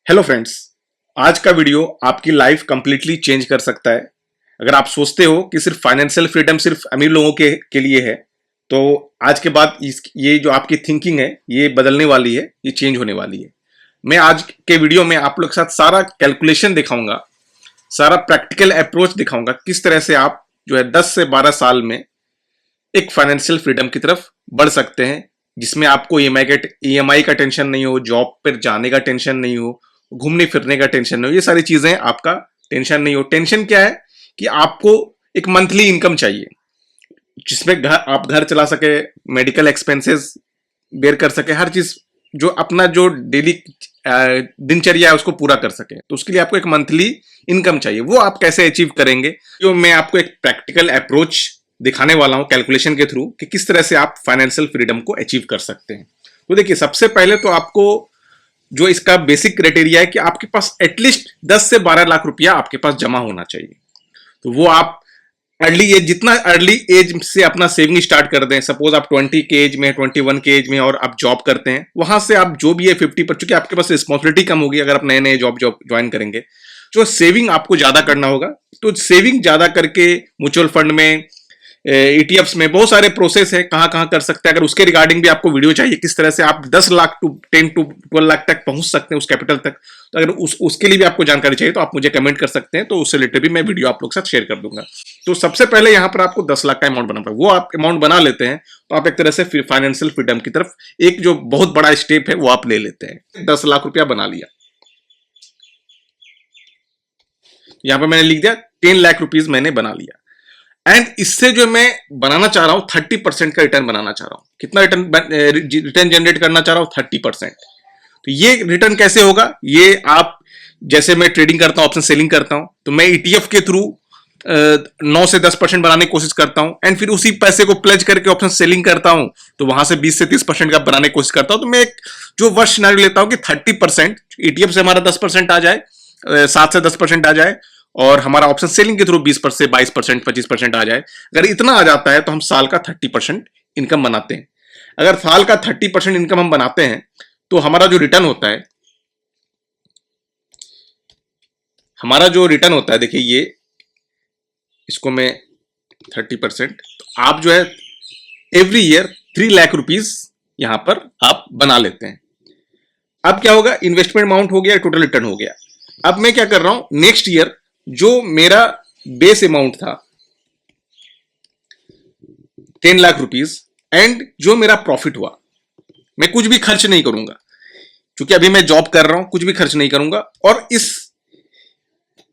Hello friends, आज का video आपकी लाइफ कंप्लीटली चेंज कर सकता है। अगर आप सोचते हो कि सिर्फ फाइनेंशियल फ्रीडम सिर्फ अमीर लोगों के लिए है, तो आज के बाद ये जो आपकी थिंकिंग है ये बदलने वाली है, ये चेंज होने वाली है। मैं आज के वीडियो में आप लोग के साथ सारा कैलकुलेशन दिखाऊंगा, सारा प्रैक्टिकल अप्रोच दिखाऊंगा, किस तरह से आप जो है 10 से 12 साल में एक फाइनेंशियल फ्रीडम की तरफ बढ़ सकते हैं, जिसमें आपको ईएमआई का टेंशन नहीं हो, जॉब पर जाने का टेंशन नहीं हो, घूमने फिरने का टेंशन नहीं हो, ये सारी चीजें आपका टेंशन नहीं हो। टेंशन क्या है कि आपको एक मंथली इनकम चाहिए जिसमें आप घर चला सके, मेडिकल एक्सपेंसेस बेयर कर सके, हर चीज जो अपना जो डेली दिनचर्या है उसको पूरा कर सके। तो उसके लिए आपको एक मंथली इनकम चाहिए। वो आप कैसे अचीव करेंगे, तो मैं आपको एक प्रैक्टिकल अप्रोच दिखाने वाला हूं कैलकुलेशन के थ्रू कि किस तरह से आप फाइनेंशियल फ्रीडम को अचीव कर सकते हैं। तो देखिए, सबसे पहले तो आपको जो इसका बेसिक क्राइटेरिया है कि आपके पास एटलीस्ट 10 से 12 लाख रुपया आपके पास जमा होना चाहिए। तो वो आप जितना अर्ली एज से अपना सेविंग स्टार्ट कर दें। सपोज आप 20 के एज में, 21 के एज में और आप जॉब करते हैं, वहां से आप जो भी है 50 पर, चूंकि आपके पास रिस्पॉन्सिबिलिटी कम होगी अगर आप नए नए जॉब ज्वाइन करेंगे, जो सेविंग आपको ज्यादा करना होगा। तो सेविंग ज्यादा करके म्यूचुअल फंड में, ईटीएफ्स में बहुत सारे प्रोसेस है, कहां कहां कर सकते हैं। अगर उसके रिगार्डिंग भी आपको वीडियो चाहिए, किस तरह से आप 10 लाख टू 10 टू 12 लाख तक पहुंच सकते हैं उस कैपिटल तक, तो अगर उसके लिए भी आपको जानकारी चाहिए तो आप मुझे कमेंट कर सकते हैं, तो उससे रिलेटेड भी मैं वीडियो आप लोग के साथ शेयर कर दूंगा। तो सबसे पहले यहां पर आपको 10 लाख का अमाउंट बनाना पड़ेगा। वो आप अमाउंट बना लेते हैं तो आप एक तरह से फाइनेंशियल फ्रीडम की तरफ एक जो बहुत बड़ा स्टेप है वो आप ले लेते हैं। 10 लाख रुपया बना लिया, यहां पर मैंने लिख दिया 10 लाख रुपीज मैंने बना लिया। एंड इससे जो मैं बनाना चाह रहा हूं 30% का रिटर्न बनाना चाह रहा हूं। कितना रिटर्न जनरेट करना चाह रहा हूं? 30%। तो ये रिटर्न कैसे होगा? ये आप, जैसे मैं ट्रेडिंग करता हूं, ऑप्शन सेलिंग करता हूं, तो मैं ईटीएफ के थ्रू 9 से 10% बनाने की कोशिश करता हूं, एंड फिर उसी पैसे को प्लेज करके ऑप्शन सेलिंग करता हूं, तो वहां से 20 से 30% का बनाने की कोशिश करता हूं। तो मैं एक जो वर्ष सिनेरियो लेता हूं कि 30% ईटीएफ से हमारा 10% आ जाए, 7 से 10% आ जाए, और हमारा ऑप्शन सेलिंग के थ्रू 20% से 22%, 25% आ जाए। अगर इतना आ जाता है तो हम साल का 30% इनकम बनाते हैं। अगर साल का 30% इनकम हम बनाते हैं तो हमारा जो रिटर्न होता है, देखिए ये, इसको मैं 30%, तो आप जो है एवरी ईयर 3 लाख रुपीज यहां पर आप बना लेते हैं। अब क्या होगा? इन्वेस्टमेंट अमाउंट हो गया, टोटल रिटर्न हो गया। अब मैं क्या कर रहा हूं, नेक्स्ट ईयर जो मेरा बेस अमाउंट था 10 लाख रुपीज, एंड जो मेरा प्रॉफिट हुआ, मैं कुछ भी खर्च नहीं करूंगा, क्योंकि अभी मैं जॉब कर रहा हूं, कुछ भी खर्च नहीं करूंगा, और इस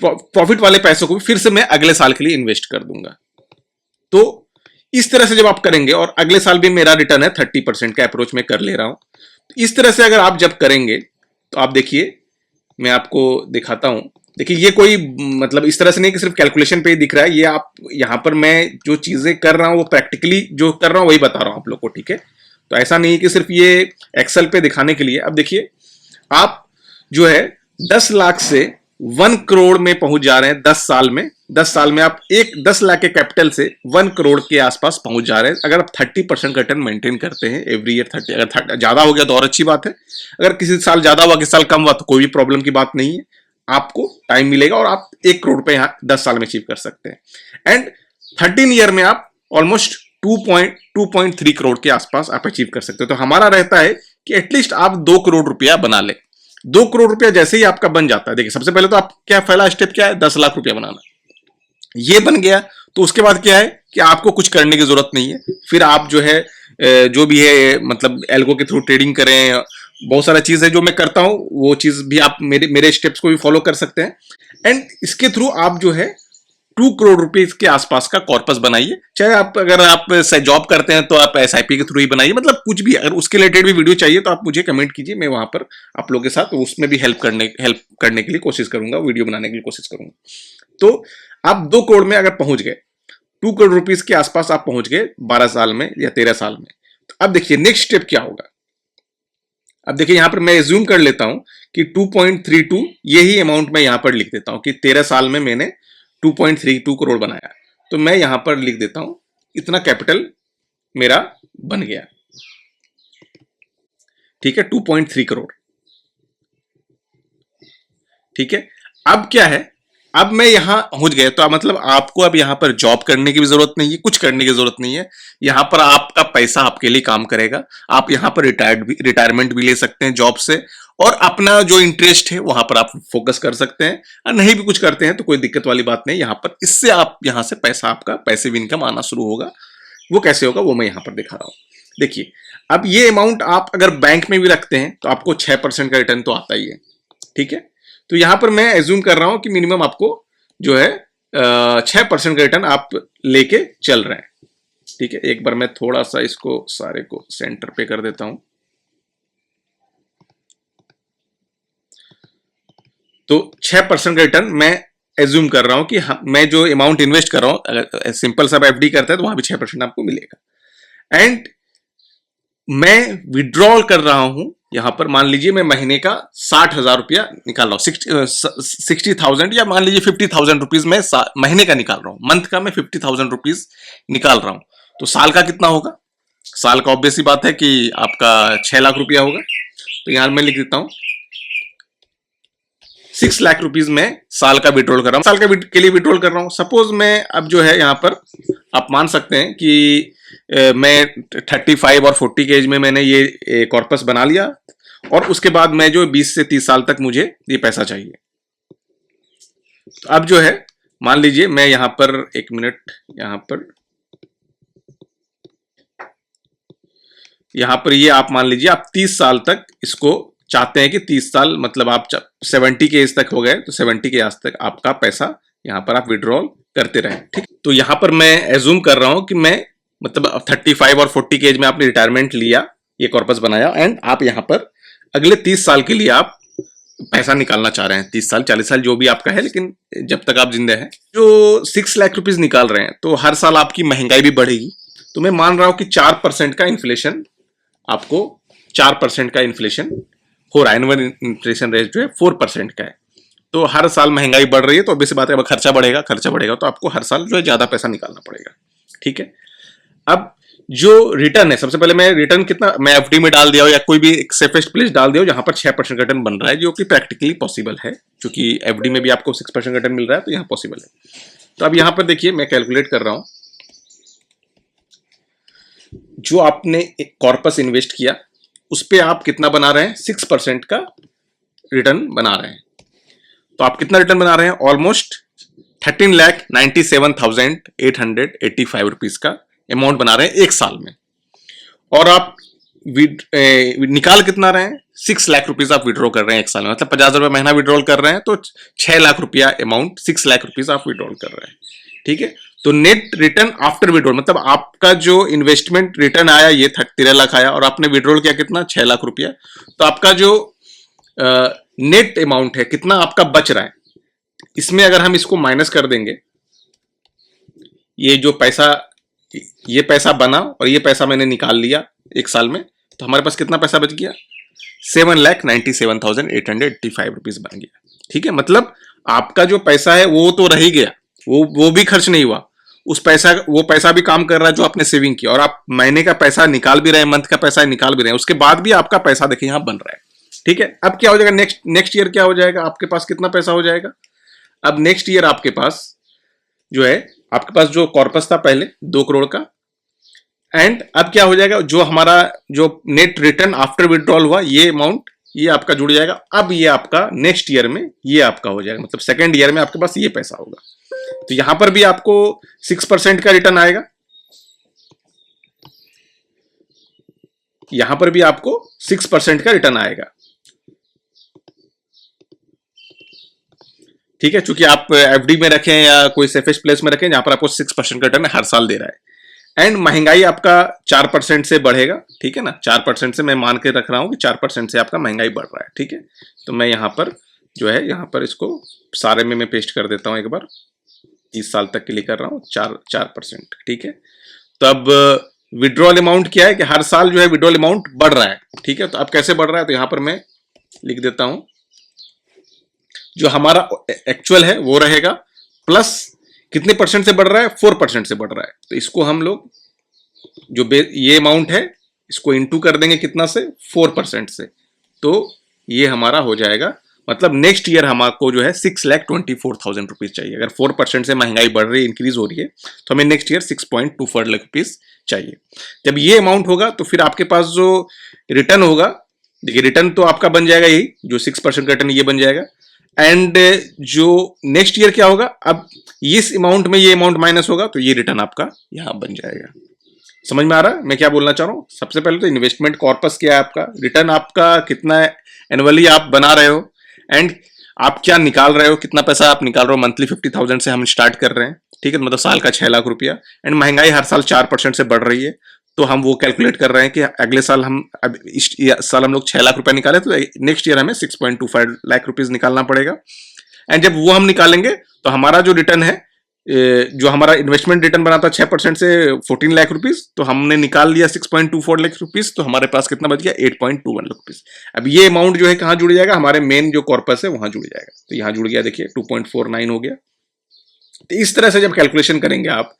प्रॉफिट वाले पैसों को भी फिर से मैं अगले साल के लिए इन्वेस्ट कर दूंगा। तो इस तरह से जब आप करेंगे, और अगले साल भी मेरा रिटर्न है 30% का अप्रोच में कर ले रहा हूं, तो इस तरह से अगर आप जब करेंगे तो आप देखिए, मैं आपको दिखाता हूं। देखिए, ये कोई मतलब इस तरह से नहीं कि सिर्फ कैलकुलेशन पे ही दिख रहा है, ये आप यहां पर मैं जो चीजें कर रहा हूं वो प्रैक्टिकली जो कर रहा हूं वही बता रहा हूं आप लोग को, ठीक है? तो ऐसा नहीं कि सिर्फ ये एक्सेल पे दिखाने के लिए। अब देखिए, आप जो है 10 लाख से 1 करोड़ में पहुंच जा रहे हैं 10 साल में। 10 साल में आप 10 लाख के कैपिटल से 1 करोड़ के आसपास पहुंच जा रहे हैं, अगर आप 30% रिटर्न मेंटेन करते हैं एवरी ईयर। 30, अगर ज्यादा हो गया तो और अच्छी बात है। अगर किसी साल ज्यादा हुआ, किसी साल कम हुआ, तो कोई भी प्रॉब्लम की बात नहीं है, आपको टाइम मिलेगा और आप 1 करोड़ रुपए यहां 10 साल में अचीव कर सकते हैं। एंड 13 ईयर में आप ऑलमोस्ट 2.3 करोड़ के आसपास आप अचीव कर सकते हो। तो हमारा रहता है कि एटलीस्ट आप 2 करोड़ रुपया बना ले। 2 करोड़ रुपया जैसे ही आपका बन जाता है, देखिए सबसे पहले तो आप क्या, पहला स्टेप क्या है? 10 लाख रुपया बनाना। ये बन गया तो उसके बाद क्या है कि आपको कुछ करने की जरूरत नहीं है। फिर आप जो है जो भी है, मतलब एल्गो के थ्रू ट्रेडिंग करें, बहुत सारा चीज है जो मैं करता हूं, वो चीज भी आप मेरे स्टेप्स को भी फॉलो कर सकते हैं। एंड इसके थ्रू आप जो है 2 करोड़ रुपीज के आसपास का कॉर्पस बनाइए। चाहे आप, अगर आप जॉब करते हैं तो आप एसआईपी के थ्रू ही बनाइए, मतलब कुछ भी। अगर उसके रिलेटेड भी वीडियो चाहिए तो आप मुझे कमेंट कीजिए, मैं वहां पर आप लोगों के साथ उसमें भी हेल्प करने के लिए कोशिश करूंगा, वीडियो बनाने के लिए कोशिश करूंगा। तो आप 2 करोड़ में अगर पहुंच गए, 2 करोड़ रुपीज के आसपास आप पहुंच गए 12 साल में या 13 साल में, तो अब देखिए नेक्स्ट स्टेप क्या होगा। अब देखिए, यहां पर मैं एज्यूम कर लेता हूं कि 2.32 यही अमाउंट मैं यहां पर लिख देता हूं कि 13 साल में मैंने 2.32 करोड़ बनाया। तो मैं यहां पर लिख देता हूं इतना कैपिटल मेरा बन गया, ठीक है, 2.3 करोड़। ठीक है। अब क्या है, अब मैं यहां पहुंच गया, तो मतलब आपको अब यहां पर जॉब करने की भी जरूरत नहीं है, कुछ करने की जरूरत नहीं है। यहां पर आपका पैसा आपके लिए काम करेगा। आप यहां पर रिटायरमेंट भी ले सकते हैं जॉब से, और अपना जो इंटरेस्ट है वहां पर आप फोकस कर सकते हैं। और नहीं भी कुछ करते हैं तो कोई दिक्कत वाली बात नहीं, यहां पर इससे आप यहां से पैसा, आपका पैसिव इनकम आना शुरू होगा। वो कैसे होगा वो मैं यहां पर दिखा रहा हूं। देखिए, अब ये अमाउंट आप अगर बैंक में भी रखते हैं तो आपको 6% का रिटर्न तो आता ही है, ठीक है। तो यहां पर मैं एज्यूम कर रहा हूं कि मिनिमम आपको जो है 6% का रिटर्न आप लेके चल रहे हैं, ठीक है। एक बार मैं थोड़ा सा इसको सारे को सेंटर पे कर देता हूं। तो 6% का रिटर्न मैं एज्यूम कर रहा हूं कि मैं जो अमाउंट इन्वेस्ट कर रहा हूं, अगर सिंपल सा एफडी करता है तो वहां भी 6% आपको मिलेगा। एंड मैं विड्रॉल कर रहा हूं यहां पर, मान लीजिए मैं महीने का 60,000 रुपया निकाल रहा हूं, 60,000 या मान लीजिए 50,000 रुपीज मैं महीने का निकाल रहा हूं, मंथ का मैं 50,000 रुपीज निकाल रहा हूं। तो साल का कितना होगा? साल का ऑब्वियस ही बात है कि आपका 6 लाख रुपया होगा। तो यहां मैं लिख देता हूं 6 लाख रुपीज में साल का विड्रॉल कर रहा हूं, साल का के लिए विड्रॉल कर रहा हूं। सपोज मैं अब जो है यहां पर आप मान सकते हैं कि मैं 35 और 40 के एज में मैंने ये कॉर्पस बना लिया, और उसके बाद मैं जो 20 से 30 साल तक मुझे ये पैसा चाहिए। तो अब जो है मान लीजिए मैं यहां पर, एक मिनट, यहां पर ये आप मान लीजिए आप 30 साल तक इसको चाहते हैं कि 30 साल मतलब आप 70 के एज तक हो गए तो 70 के एज तक आपका पैसा यहां पर आप विड्रॉल करते रहें, ठीक। तो यहां पर मैं एज्यूम कर रहा हूं कि मैं मतलब 35 और 40 के एज में आपने रिटायरमेंट लिया, ये कॉर्पस बनाया, एंड आप यहां पर अगले 30 साल के लिए आप पैसा निकालना चाह रहे हैं। 30 साल 40 साल जो भी आपका है, लेकिन जब तक आप जिंदा हैं, जो 6 लाख रुपीज निकाल रहे हैं, तो हर साल आपकी महंगाई भी बढ़ेगी। तो मैं मान रहा हूं कि 4% का इन्फ्लेशन, आपको 4% का इन्फ्लेशन हो रहा है। एनुअल इन्फ्लेशन रेट जो है 4% का है। तो हर साल महंगाई बढ़ रही है तो ऑब्वियस बात है, अब खर्चा बढ़ेगा तो आपको हर साल जो है ज्यादा पैसा निकालना पड़ेगा, ठीक है। अब जो रिटर्न है, सबसे पहले मैं रिटर्न कितना, मैं एफडी में डाल दिया हो या कोई भी एक सेफेस्ट प्लेस डाल दिया हो जहां पर 6% रिटर्न बन रहा है, जो कि प्रैक्टिकली पॉसिबल है, क्योंकि एफडी में भी आपको 6% रिटर्न मिल रहा है, तो यहां पॉसिबल है। तो अब यहां पर देखिए मैं कैलकुलेट कर रहा हूं, जो आपने एक कॉर्पस इन्वेस्ट किया उस पे आप कितना बना रहे हैं, 6% का रिटर्न बना रहे हैं। तो आप कितना रिटर्न बना रहे हैं? ऑलमोस्ट 13,97,885 रुपीज का अमाउंट बना रहे हैं एक साल में। और आप निकाल कितना रहे हैं? 6 लाख रुपीज आप विड्रॉ कर रहे हैं एक साल में, मतलब 50,000 रुपये महीना विड्रॉल कर रहे हैं, तो 6 लाख रुपया अमाउंट, 6 लाख रुपीज आप विड्रॉल कर रहे हैं, ठीक है। तो नेट रिटर्न आफ्टर विड्रॉल, मतलब आपका जो इन्वेस्टमेंट रिटर्न आया ये 13 लाख आया, और आपने विड्रॉल किया कितना? 6 लाख रुपया। तो आपका जो नेट अमाउंट है कितना आपका बच रहा है, इसमें अगर हम इसको माइनस कर देंगे, ये जो पैसा, ये पैसा बना और ये पैसा मैंने निकाल लिया एक साल में, तो हमारे पास कितना पैसा बच गया? 7,97,885 रुपीज बन गया, ठीक है। मतलब आपका जो पैसा है वो तो रह ही गया, वो भी खर्च नहीं हुआ, वो पैसा भी काम कर रहा है जो आपने सेविंग किया, और आप महीने का पैसा निकाल भी रहे हैं, मंथ का पैसा निकाल भी रहे हैं, उसके बाद भी आपका पैसा देखिए यहां बन रहा है, ठीक है। अब क्या हो जाएगा, नेक्स्ट ईयर क्या हो जाएगा, आपके पास कितना पैसा हो जाएगा? अब नेक्स्ट ईयर आपके पास जो है, आपके पास जो कॉर्पस था पहले 2 करोड़ का, एंड अब क्या हो जाएगा, जो हमारा जो नेट रिटर्न आफ्टर विड्रॉल हुआ ये अमाउंट, ये आपका जुड़ जाएगा। अब ये आपका नेक्स्ट ईयर में ये आपका हो जाएगा, मतलब सेकेंड ईयर में आपके पास ये पैसा होगा। तो यहां पर भी आपको 6% का रिटर्न आएगा, यहां पर भी आपको 6% का रिटर्न आएगा, ठीक है। चूंकि आप एफडी में रखें या कोई सेफेस्ट प्लेस में रखें जहां पर आपको 6% का रिटर्न हर साल दे रहा है, एंड महंगाई आपका 4% से बढ़ेगा, ठीक है ना। 4% से मैं मान के रख रहा हूं कि 4% से आपका महंगाई बढ़ रहा है, ठीक है। तो मैं यहां पर जो है, यहां पर इसको सारे में मैं पेस्ट कर देता हूं एक बार, 30 साल तक के लिए कर रहा हूं, 4%, ठीक है। तो अब विड्रॉल अमाउंट क्या है कि हर साल जो है विड्रॉल अमाउंट बढ़ रहा है, ठीक है। तो अब कैसे बढ़ रहा है, तो यहां पर मैं लिख देता हूं, जो हमारा एक्चुअल है वो रहेगा, प्लस कितने परसेंट से बढ़ रहा है? 4% से बढ़ रहा है। तो इसको हम लोग जो ये अमाउंट है इसको इंटू कर देंगे कितना से? 4% से, तो ये हमारा हो जाएगा मतलब नेक्स्ट ईयर हमको जो है 6,24,000 रुपीज चाहिए। अगर 4% से महंगाई बढ़ रही है, इंक्रीज हो रही है, तो हमें नेक्स्ट ईयर 6.24 लाख रुपीज चाहिए। जब ये अमाउंट होगा तो फिर आपके पास जो रिटर्न होगा, देखिए रिटर्न तो आपका बन जाएगा यही जो 6% का रिटर्न ये बन जाएगा। एंड जो नेक्स्ट ईयर क्या होगा, अब इस अमाउंट में ये अमाउंट माइनस होगा तो ये रिटर्न आपका यहां बन जाएगा। समझ में आ रहा है मैं क्या बोलना चाह रहा हूं? सबसे पहले तो इन्वेस्टमेंट कॉर्पस क्या है आपका, रिटर्न आपका कितना एनुअली आप बना रहे हो, एंड आप क्या निकाल रहे हो, कितना पैसा आप निकाल रहे हो। मंथली 50,000 से हम स्टार्ट कर रहे हैं, ठीक है, मतलब साल का 6 लाख रुपया। एंड महंगाई हर साल 4% से बढ़ रही है, तो हम वो कैलकुलेट कर रहे हैं कि अगले साल हम अब इस साल हम लोग 6 लाख रुपया निकाले तो नेक्स्ट ईयर हमें 6.25 लाख रुपीज निकालना पड़ेगा। एंड जब वो हम निकालेंगे तो हमारा जो रिटर्न है, जो हमारा इन्वेस्टमेंट रिटर्न बना था 6% से 14 लाख रुपीज, तो हमने निकाल लिया 6.24 लाख रुपीज, तो हमारे पास कितना बच गया 8.21 लाख रुपीज। अब ये अमाउंट जो है कहां जुड़ जाएगा, हमारे मेन जो कॉर्पस है वहां जुड़ जाएगा। तो यहां जुड़ गया, देखिए 2.49 हो गया। तो इस तरह से जब कैलकुलेशन करेंगे आप,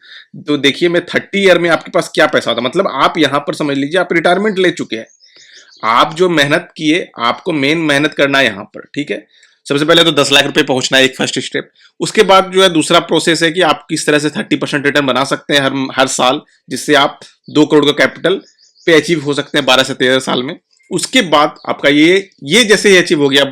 तो देखिए मैं 30 ईयर में आपके पास क्या पैसा होता, मतलब आप यहां पर समझ लीजिए आप रिटायरमेंट ले चुके हैं। आप जो मेहनत किए, आपको मेन मेहनत करना है यहां पर, ठीक है। सबसे पहले तो 10 लाख रुपए पहुंचना है, एक फर्स्ट स्टेप। उसके बाद जो है दूसरा प्रोसेस है कि आप किस तरह से 30% रिटर्न बना सकते हैं हर साल, जिससे आप 2 करोड़ का कैपिटल पे अचीव हो सकते हैं 12 से 13 साल में। उसके बाद आपका ये जैसे ही अचीव हो गया,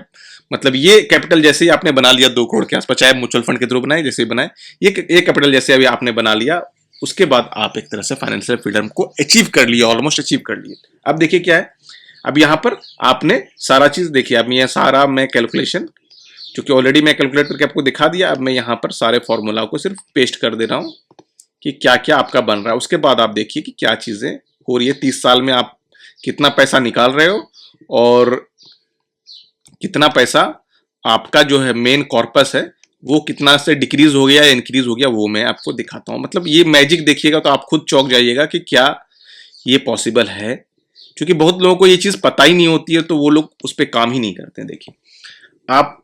मतलब ये कैपिटल जैसे ही आपने बना लिया 2 करोड़ के आसपास, चाहे म्यूचुअल फंड के थ्रू बनाए, जैसे ही बनाए, ये कैपिटल जैसे अभी आपने बना लिया, उसके बाद आप एक तरह से फाइनेंशियल फ्रीडम को अचीव कर लिया, ऑलमोस्ट अचीव कर लिए। अब देखिए क्या है, अब यहां पर आपने सारा चीज देखिए, अब ये सारा मैं कैलकुलेशन, क्योंकि ऑलरेडी मैं कैलकुलेट करके आपको दिखा दिया, अब मैं यहां पर सारे फॉर्मूला को सिर्फ पेस्ट कर दे रहा हूं कि क्या क्या आपका बन रहा है। उसके बाद आप देखिए कि क्या चीजें हो रही है, 30 साल में आप कितना पैसा निकाल रहे हो और कितना पैसा आपका जो है मेन कॉर्पस है वो कितना से डिक्रीज हो गया या इंक्रीज हो गया, वो मैं आपको दिखाता हूं। मतलब ये मैजिक देखिएगा तो आप खुद चौंक जाइएगा कि क्या ये पॉसिबल है, क्योंकि बहुत लोगों को ये चीज पता ही नहीं होती है, तो वो लोग उस पर काम ही नहीं करते हैं। देखिए आप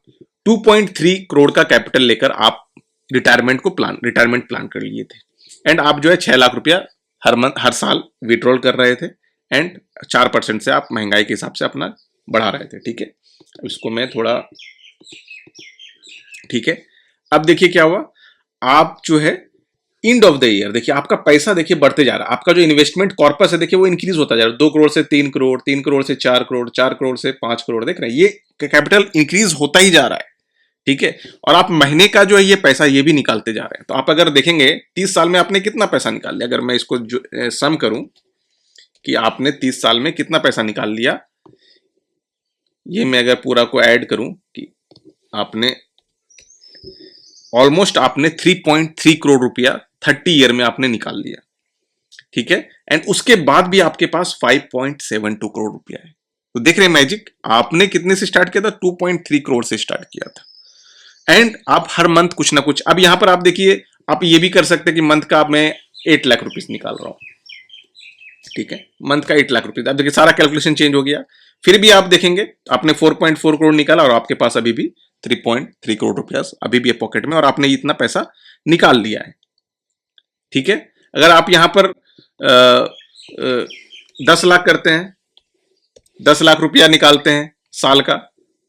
2.3 करोड़ का कैपिटल लेकर आप रिटायरमेंट प्लान कर लिए थे, एंड आप जो है 6 लाख रुपया हर साल विड्रॉल कर रहे थे, एंड 4% से आप महंगाई के हिसाब से अपना बढ़ा रहे थे, ठीक है। इसको मैं थोड़ा, ठीक है। अब देखिए क्या हुआ, आप जो है एंड ऑफ द ईयर देखिए आपका पैसा देखिए बढ़ते जा रहा है, आपका जो इन्वेस्टमेंट कॉर्पस है देखिए वो इंक्रीज होता जा रहा है, 2 करोड़ से 3 करोड़, 3 करोड़ से 4 करोड़, 4 करोड़ से 5 करोड़, देख रहे हैं ये कैपिटल इंक्रीज होता ही जा रहा है, ठीक है। और आप महीने का जो है ये पैसा ये भी निकालते जा रहे हैं। तो आप अगर देखेंगे 30 साल में आपने कितना पैसा निकाल लिया, अगर मैं इसको सम करूं कि आपने 30 साल में कितना पैसा निकाल लिया, ये मैं अगर पूरा को ऐड करूं कि आपने ऑलमोस्ट आपने 3.3 करोड़ रुपया 30 ईयर में आपने निकाल लिया, ठीक है। एंड उसके बाद भी आपके पास 5.72 करोड़ रुपया है। तो देख रहे हैं मैजिक, आपने कितने से स्टार्ट किया था, 2.3 करोड़ से स्टार्ट किया था, एंड आप हर मंथ कुछ ना कुछ। अब यहां पर आप देखिए, आप ये भी कर सकते हैं कि मंथ का मैं 8 लाख रुपीज निकाल रहा हूं, ठीक है, मंथ का 8 लाख रुपीज। अब देखिए सारा कैलकुलेशन चेंज हो गया, फिर भी आप देखेंगे आपने 4.4 करोड़ निकाला और आपके पास अभी भी 3.3 करोड़ रुपया अभी भी है पॉकेट में, और आपने इतना पैसा निकाल लिया है, ठीक है। अगर आप यहां पर 10 लाख करते हैं, 10 लाख रुपया निकालते हैं साल का,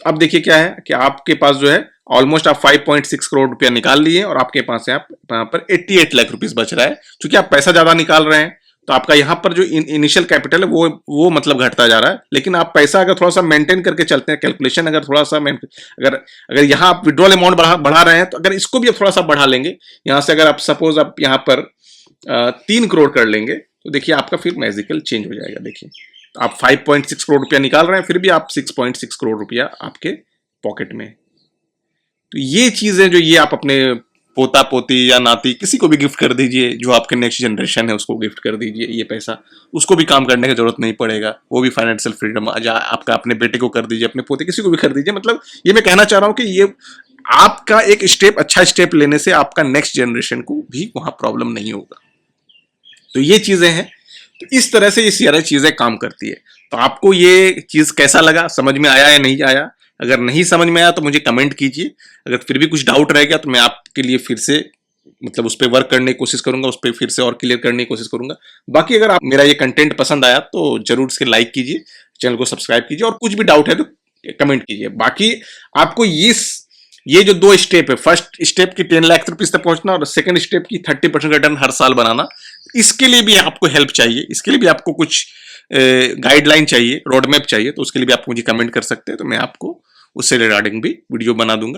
अब देखिए क्या है कि आपके पास जो है ऑलमोस्ट आप 5.6 करोड़ रुपया निकाल लिए, और आपके पास है आप यहां पर 88 लाख रुपीस बच रहा है। क्योंकि आप पैसा ज्यादा निकाल रहे हैं तो आपका यहां पर जो इनिशियल कैपिटल है वो मतलब घटता जा रहा है, लेकिन आप पैसा अगर थोड़ा सा मेंटेन करके चलते हैं, कैलकुलेशन अगर थोड़ा सा अगर यहां आप विड्रॉल अमाउंट बढ़ा रहे हैं, तो अगर इसको भी आप थोड़ा सा बढ़ा लेंगे, यहां से अगर आप सपोज आप यहां पर 3 करोड़ कर लेंगे, तो देखिए आपका फिर मैजिकल चेंज हो जाएगा। देखिए आप 5.6 करोड़ रुपया निकाल रहे हैं, फिर भी आप 6.6 करोड़ रुपया आपके पॉकेट में। तो ये चीजें जो ये आप अपने पोता पोती या नाती किसी को भी गिफ्ट कर दीजिए, जो आपके नेक्स्ट जनरेशन है उसको गिफ्ट कर दीजिए ये पैसा, उसको भी काम करने की जरूरत नहीं पड़ेगा, वो भी फाइनेंशियल फ्रीडम आपका अपने बेटे को कर दीजिए, अपने पोते किसी को भी कर दीजिए। मतलब ये मैं कहना चाह रहा हूं कि ये आपका एक स्टेप, अच्छा स्टेप लेने से आपका नेक्स्ट जनरेशन को भी वहां प्रॉब्लम नहीं होगा। तो ये चीजें हैं, तो इस तरह से ये सारी चीजें काम करती है। तो आपको ये चीज कैसा लगा, समझ में आया या नहीं आया? अगर नहीं समझ में आया तो मुझे कमेंट कीजिए, अगर फिर भी कुछ डाउट रह गया तो मैं आपके लिए फिर से मतलब उस पर वर्क करने की कोशिश करूंगा, उस पर फिर से और क्लियर करने की कोशिश करूंगा। बाकी अगर आप मेरा ये कंटेंट पसंद आया तो जरूर इसके लाइक कीजिए, चैनल को सब्सक्राइब कीजिए, और कुछ भी डाउट है तो कमेंट कीजिए। बाकी आपको ये जो 2 स्टेप है, फर्स्ट स्टेप की 10 लाख रुपीज तक पहुंचना और सेकंड स्टेप की 30% रिटर्न हर साल बनाना, इसके लिए भी आपको हेल्प चाहिए, इसके लिए भी आपको कुछ गाइडलाइन चाहिए, रोड मैप चाहिए, तो उसके लिए भी आप मुझे कमेंट कर सकते हैं, तो मैं आपको उससे रिगार्डिंग भी वीडियो बना दूंगा।